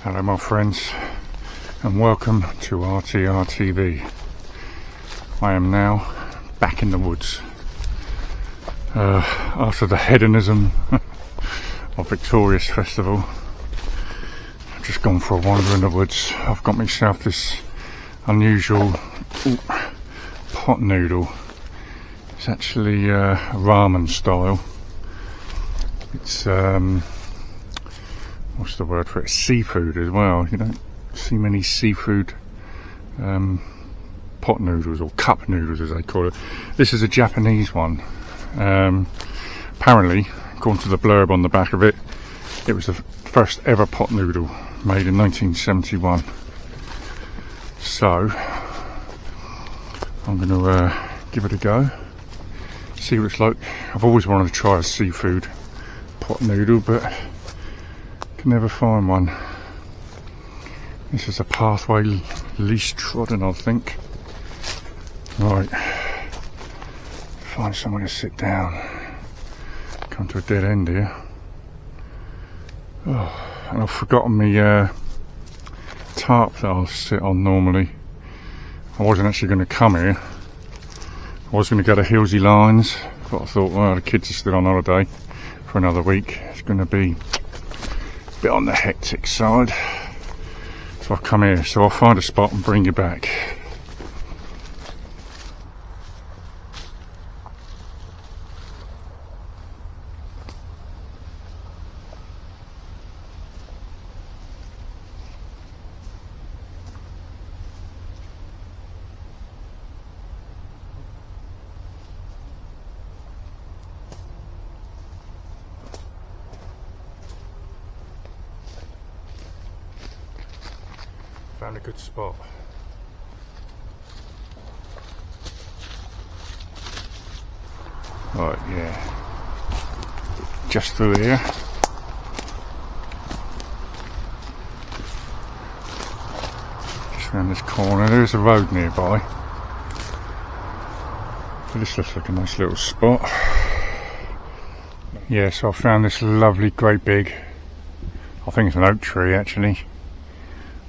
Hello my friends, and welcome to RTR TV. I am now back in the woods after the hedonism of Victoria's Festival. I've just gone for a wander in the woods. I've got myself this unusual pot noodle. It's actually ramen style. It's what's the word for it? Seafood as well. You don't see many seafood pot noodles, or cup noodles as they call it. This is a Japanese one. Apparently, according to the blurb on the back of it, it was the first ever pot noodle made in 1971. So I'm going to give it a go, see what it's like. I've always wanted to try a seafood pot noodle, but can never find one. This is a pathway least trodden, I think. Right, find somewhere to sit down. Come to a dead end here. Oh, and I've forgotten my tarp that I'll sit on normally. I wasn't actually going to come here. I was going to go to Hillsy Lines, but I thought, well, the kids are still on holiday for another week. It's going to be a bit on the hectic side. So I've come here, so I'll find a spot and bring you back. Found a good spot. Right, yeah. Just through here. Just around this corner. There's a road nearby. So this looks like a nice little spot. Yeah, so I found this lovely, great big, I think it's an oak tree actually.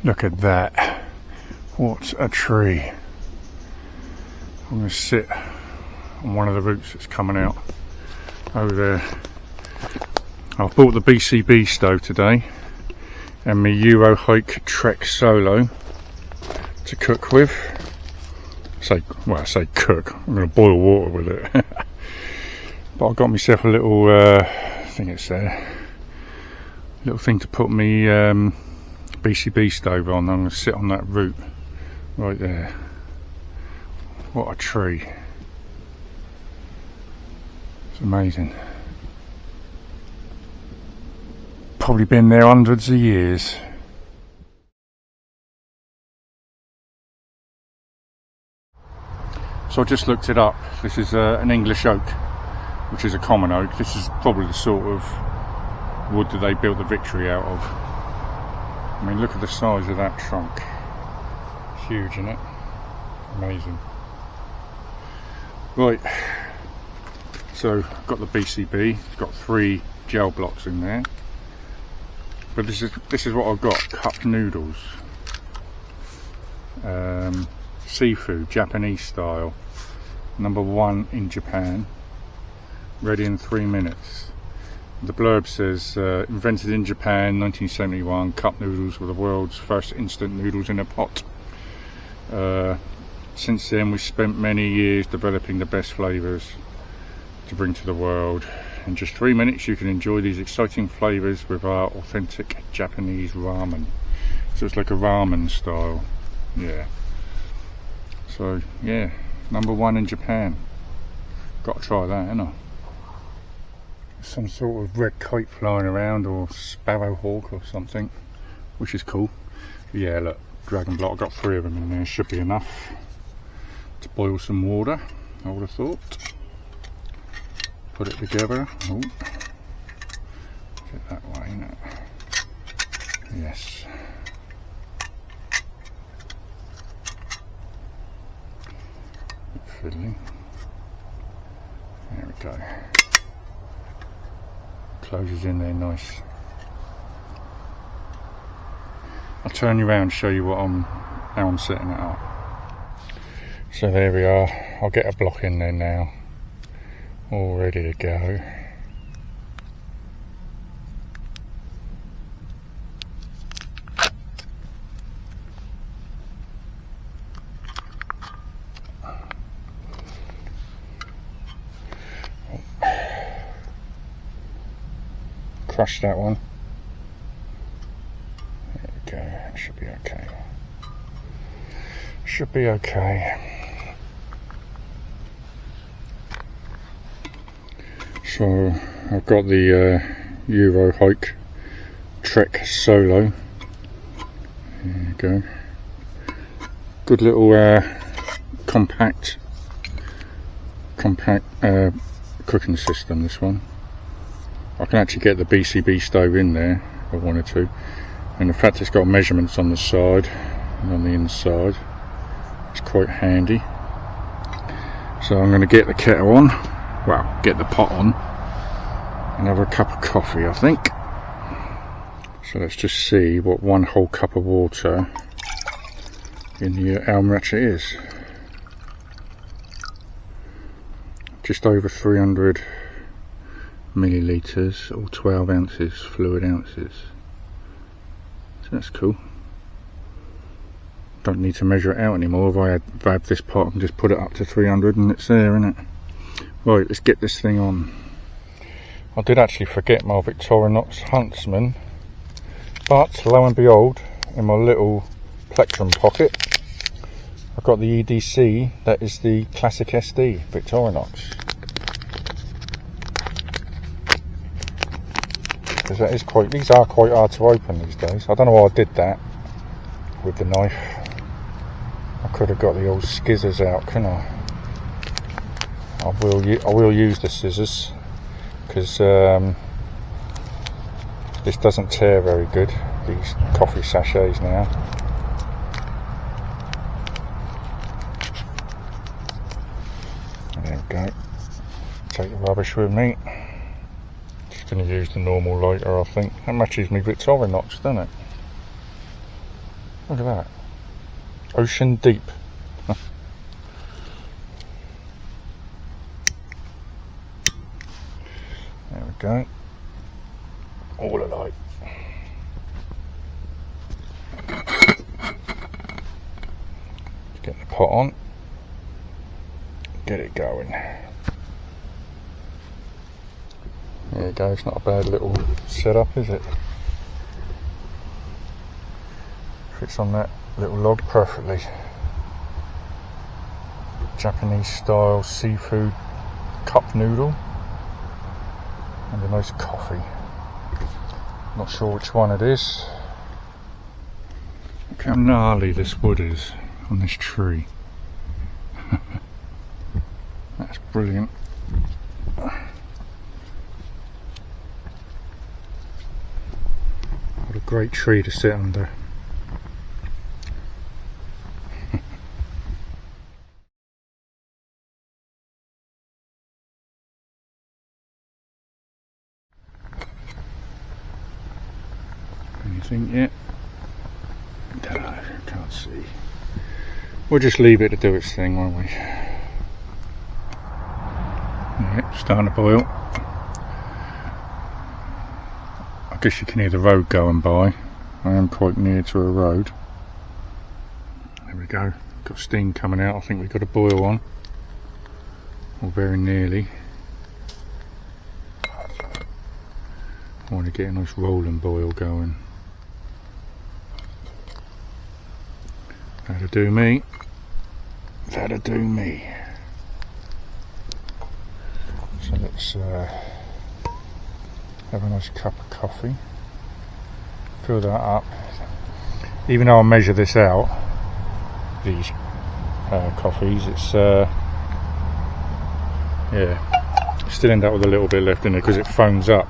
Look at that. What a tree. I'm going to sit on one of the roots that's coming out over there. I've bought the BCB stove today and my Eurohike Trek Solo to cook with. I say cook, I'm going to boil water with it. But I got myself a little, I think it's there, little thing to put me BCB stove on. I'm going to sit on that root right there. What a tree. It's amazing. Probably been there hundreds of years. So I just looked it up. This is an English oak, which is a common oak. This is probably the sort of wood that they built the Victory out of. I mean, look at the size of that trunk. Huge, isn't it? Amazing. Right, so I've got the BCB. It's got 3 gel blocks in there. But this is what I've got. Cup noodles. Seafood, Japanese style. #1 in Japan. Ready in 3 minutes. The blurb says, invented in Japan, 1971, cup noodles were the world's first instant noodles in a pot. Since then, we've spent many years developing the best flavours to bring to the world. In just 3 minutes, you can enjoy these exciting flavours with our authentic Japanese ramen. So it's like a ramen style, yeah. So, yeah, #1 in Japan. Got to try that, ain't I? Some sort of red kite flying around, or sparrowhawk or something, which is cool. But yeah, look, dragon block, I've got 3 of them in there, should be enough to boil some water, I would have thought. Put it together. Oh, get that way, innit? Yes. Bit fiddly. There we go. Closes in there nice. I'll turn you around and show you how I'm setting it up. So there we are. I'll get a block in there now, all ready to go. Crush that one. There we go. That should be okay. Should be okay. So I've got the Eurohike Trek Solo. There you go. Good little compact cooking system, this one. I can actually get the BCB stove in there if I wanted to, and the fact it's got measurements on the side and on the inside, it's quite handy. So I'm going to get the kettle on, well, get the pot on and have a cup of coffee, I think. So let's just see what 1 whole cup of water in the Almracha is. Just over 300 millilitres or 12 ounces, fluid ounces. So that's cool. Don't need to measure it out anymore. If I have this pot, I can just put it up to 300 and it's there, isn't it? Right, let's get this thing on. I did actually forget my Victorinox Huntsman, but lo and behold, in my little plectrum pocket, I've got the EDC, that is the Classic SD Victorinox. Because that is these are quite hard to open these days. I don't know why I did that with the knife. I could have got the old skizzers out, couldn't I? I will use the scissors, because this doesn't tear very good, these coffee sachets now. There we go. Take the rubbish with me. Just going to use the normal lighter, I think. That matches me Victorinox, doesn't it? Look at that. Ocean deep. There we go. All alight. Get the pot on. Get it going. There you go, it's not a bad little setup, is it? Fits on that little log perfectly. Japanese style seafood cup noodle and a nice coffee. Not sure which one it is. Look how gnarly this wood is on this tree. That's brilliant. What a great tree to sit under. Anything yet? No, can't see. We'll just leave it to do its thing, won't we? Yeah, starting to boil. I guess you can hear the road going by. I am quite near to a road. There we go. Got steam coming out. I think we've got a boil on. Or very nearly. I want to get a nice rolling boil going. That'll do me. That'll do me. So let's have a nice cup of coffee. Fill that up. Even though I measure this out, these coffees, it's yeah, still end up with a little bit left in it because it foams up.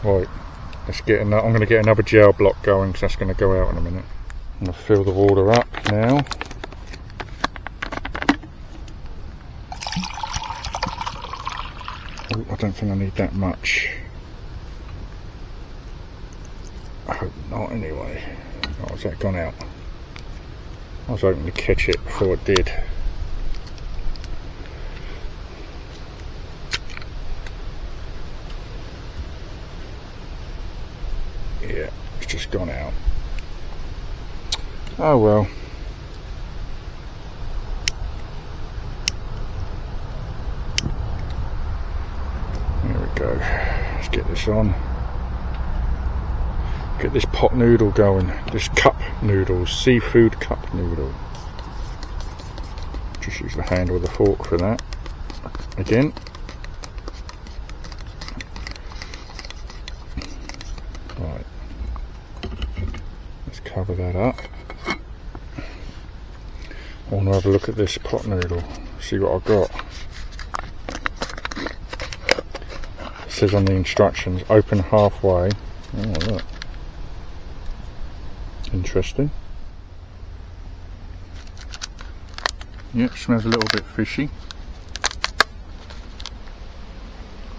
Right, let's get. I'm going to get another gel block going because that's going to go out in a minute. I'm going to fill the water up now. Oh, I don't think I need that much. I hope not anyway. Oh, has that gone out? I was hoping to catch it before it did. Yeah, it's just gone out. Oh well. There we go. Let's get this on. Get this pot noodle going. This cup noodle, seafood cup noodle. Just use the handle of the fork for that. Again. Right. Let's cover that up. I want to have a look at this pot noodle. See what I've got. It says on the instructions, open halfway. Oh look. Interesting. Yep, smells a little bit fishy.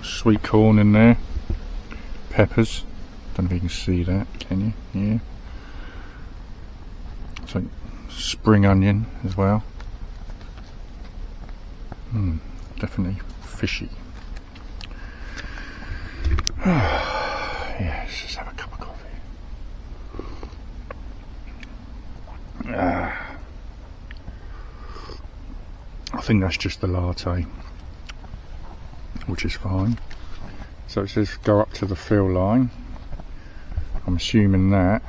Sweet corn in there. Peppers. Don't know if you can see that, can you? Yeah. It's like spring onion as well. Definitely fishy. Yeah, let's just have a cup of coffee. I think that's just the latte, which is fine. So it says go up to the fill line. I'm assuming that,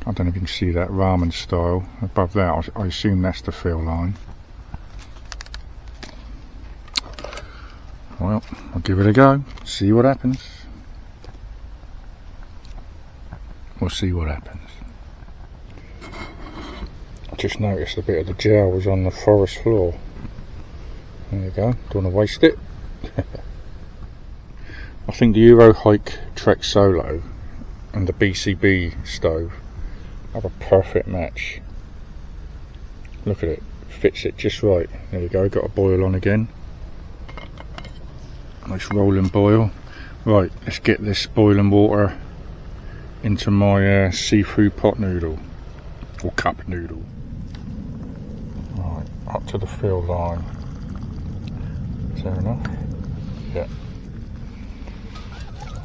I don't know if you can see that, ramen style. Above that, I assume that's the fill line. Well, I'll give it a go, see what happens. We'll see what happens. I just noticed a bit of the gel was on the forest floor. There you go, don't want to waste it. I think the Eurohike Trek Solo and the BCB stove have a perfect match. Look at it, fits it just right. There you go, got a boil on again. Nice rolling boil. Right, let's get this boiling water into my seafood pot noodle, or cup noodle. Right, up to the fill line. Is there enough? Yeah.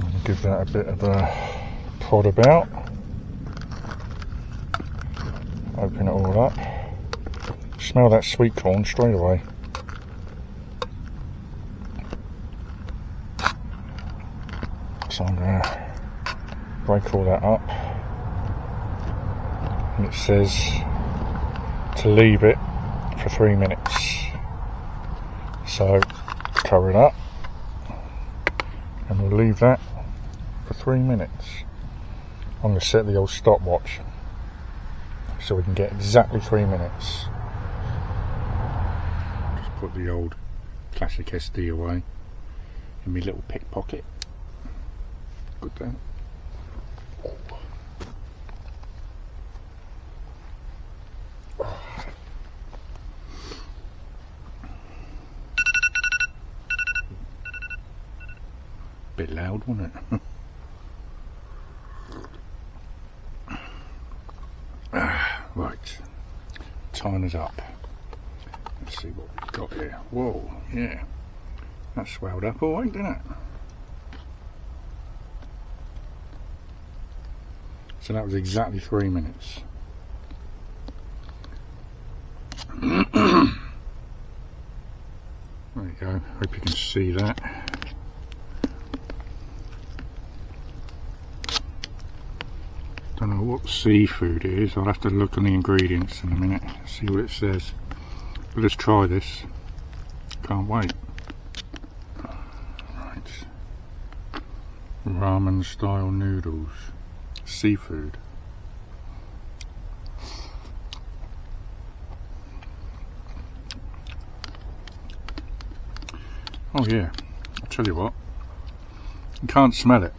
I'll give that a bit of a prod about. Open it all up. Smell that sweet corn straight away. So I'm going to break all that up. And it says to leave it for 3 minutes. So cover it up. And we'll leave that for 3 minutes. I'm going to set the old stopwatch so we can get exactly 3 minutes. Just put the old classic SD away in my little pickpocket. Good then. Bit loud, wasn't it? Right, timer's up. Let's see what we've got here. Whoa, yeah, that swelled up all right, didn't it? So that was exactly 3 minutes. There you go, hope you can see that. Don't know what seafood it is, I'll have to look on the ingredients in a minute, see what it says. But let's try this, can't wait. Right, ramen style noodles, seafood. Oh yeah, I'll tell you what, you can't smell it,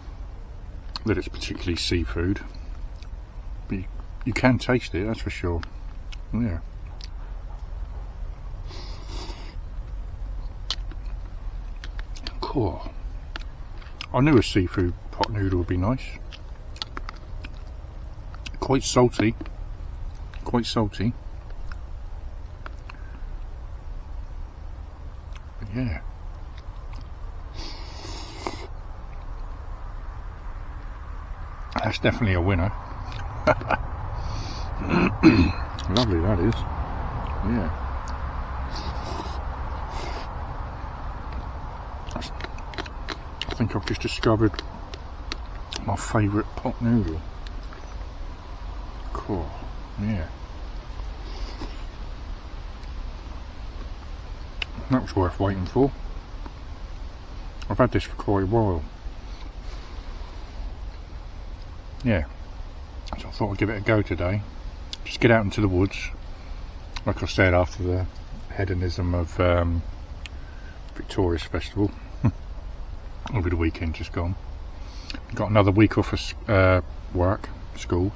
that it's particularly seafood. But you can taste it, that's for sure. Yeah. Cool. I knew a seafood pot noodle would be nice. quite salty. Quite salty. But yeah. That's definitely a winner. Lovely that is. Yeah. I think I've just discovered my favourite pot noodle. Cool. Yeah. That was worth waiting for. I've had this for quite a while. Yeah. So I thought I'd give it a go today. Just get out into the woods. Like I said, after the hedonism of Victoria's Festival. Over the weekend just gone. Got another week off of work, school.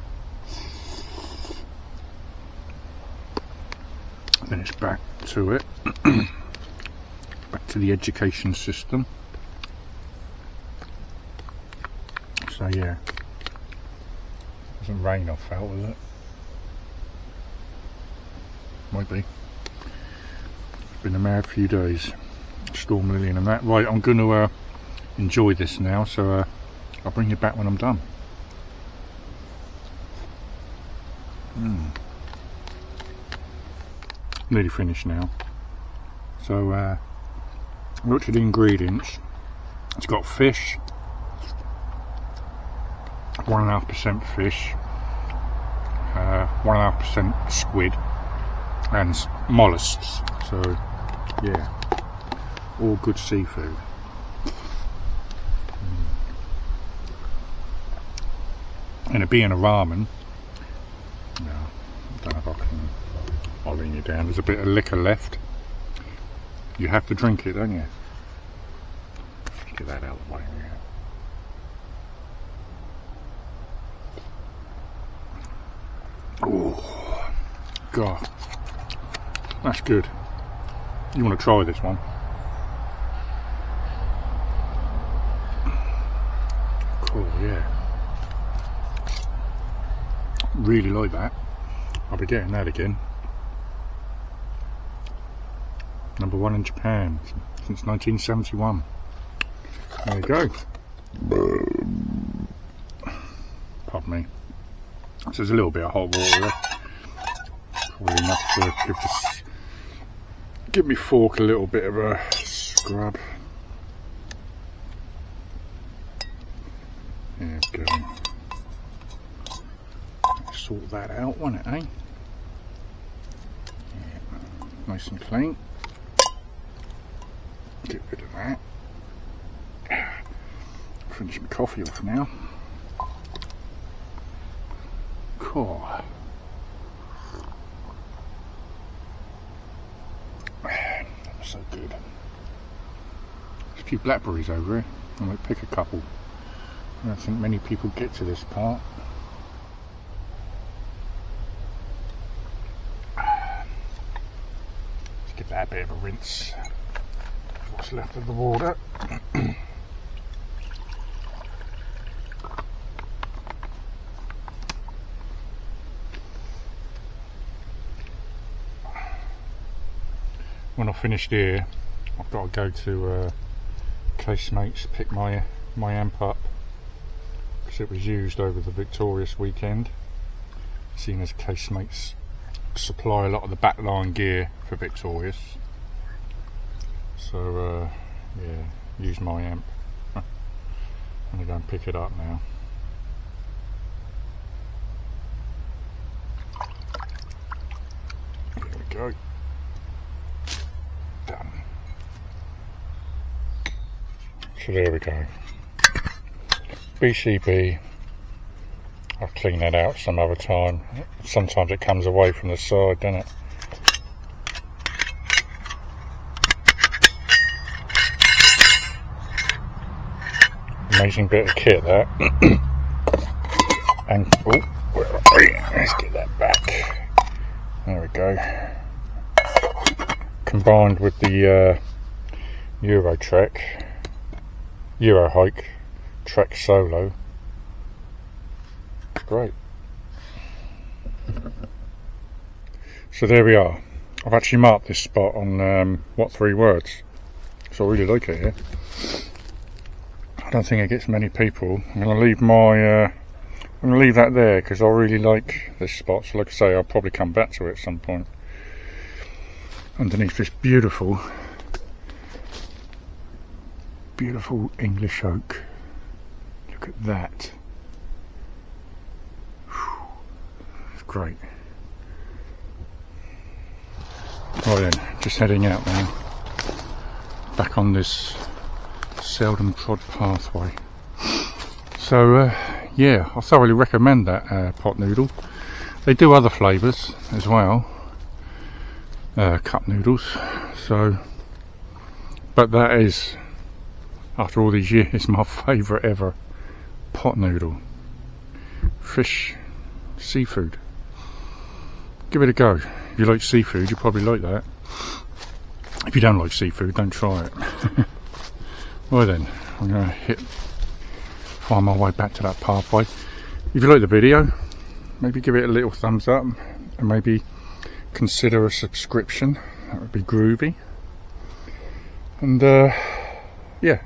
Then it's back to it. Back to the education system. So yeah. Doesn't rain off out, will it? Might be. It's been a mad few days. Storm Lillian and that. Right, I'm going to enjoy this now, so I'll bring you back when I'm done. Nearly finished now. So look at the ingredients. It's got fish, 1.5% fish, 1.5% squid, and mollusks. So yeah, all good seafood. And it being a ramen, no, I don't know if I can. I'll lean you down. There's a bit of liquor left. You have to drink it, don't you? Get that out of the way. Yeah. Oh, God, that's good. You want to try this one? Cool, yeah. Really like that. I'll be getting that again. #1 in Japan since 1971. There you go. Pardon me. So there's a little bit of hot water there. Probably enough to give me fork a little bit of a scrub. There we go. Sort that out, won't it, eh? Yeah. Nice and clean. Get rid of that. Finish my coffee off now. Cool. So good. There's a few blackberries over here. I might pick a couple. I don't think many people get to this part. Let's give that a bit of a rinse. What's left of the water. When I finished here, I've got to go to Casemates, pick my amp up because it was used over the Victorious weekend, seeing as Casemates supply a lot of the backline gear for Victorious. So yeah, use my amp. I'm going to go and pick it up now. There we go. Done. So there we go. BCB. I'll clean that out some other time. Sometimes it comes away from the side, doesn't it? Amazing bit of kit that. And oh, where are we? Let's get that back. There we go. Combined with the Eurohike Trek Solo. Great. So there we are. I've actually marked this spot on what 3 words. So I really like it here. I don't think it gets many people. I'm going to leave I'm going to leave that there because I really like this spot. So like I say, I'll probably come back to it at some point. Underneath this beautiful English oak. Look at that. Whew. It's great. Right then, just heading out now. Back on this seldom trod pathway. So yeah, I thoroughly recommend that pot noodle. They do other flavours as well, cup noodles. So, but that is, after all these years, my favourite ever pot noodle. Fish, seafood. Give it a go. If you like seafood, you probably like that. If you don't like seafood, don't try it. Right then, I'm going to find my way back to that pathway. If you like the video, maybe give it a little thumbs up and maybe consider a subscription. That would be groovy. And yeah,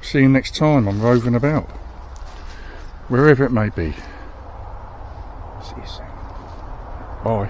see you next time on Roving About, wherever it may be. See you soon. Bye.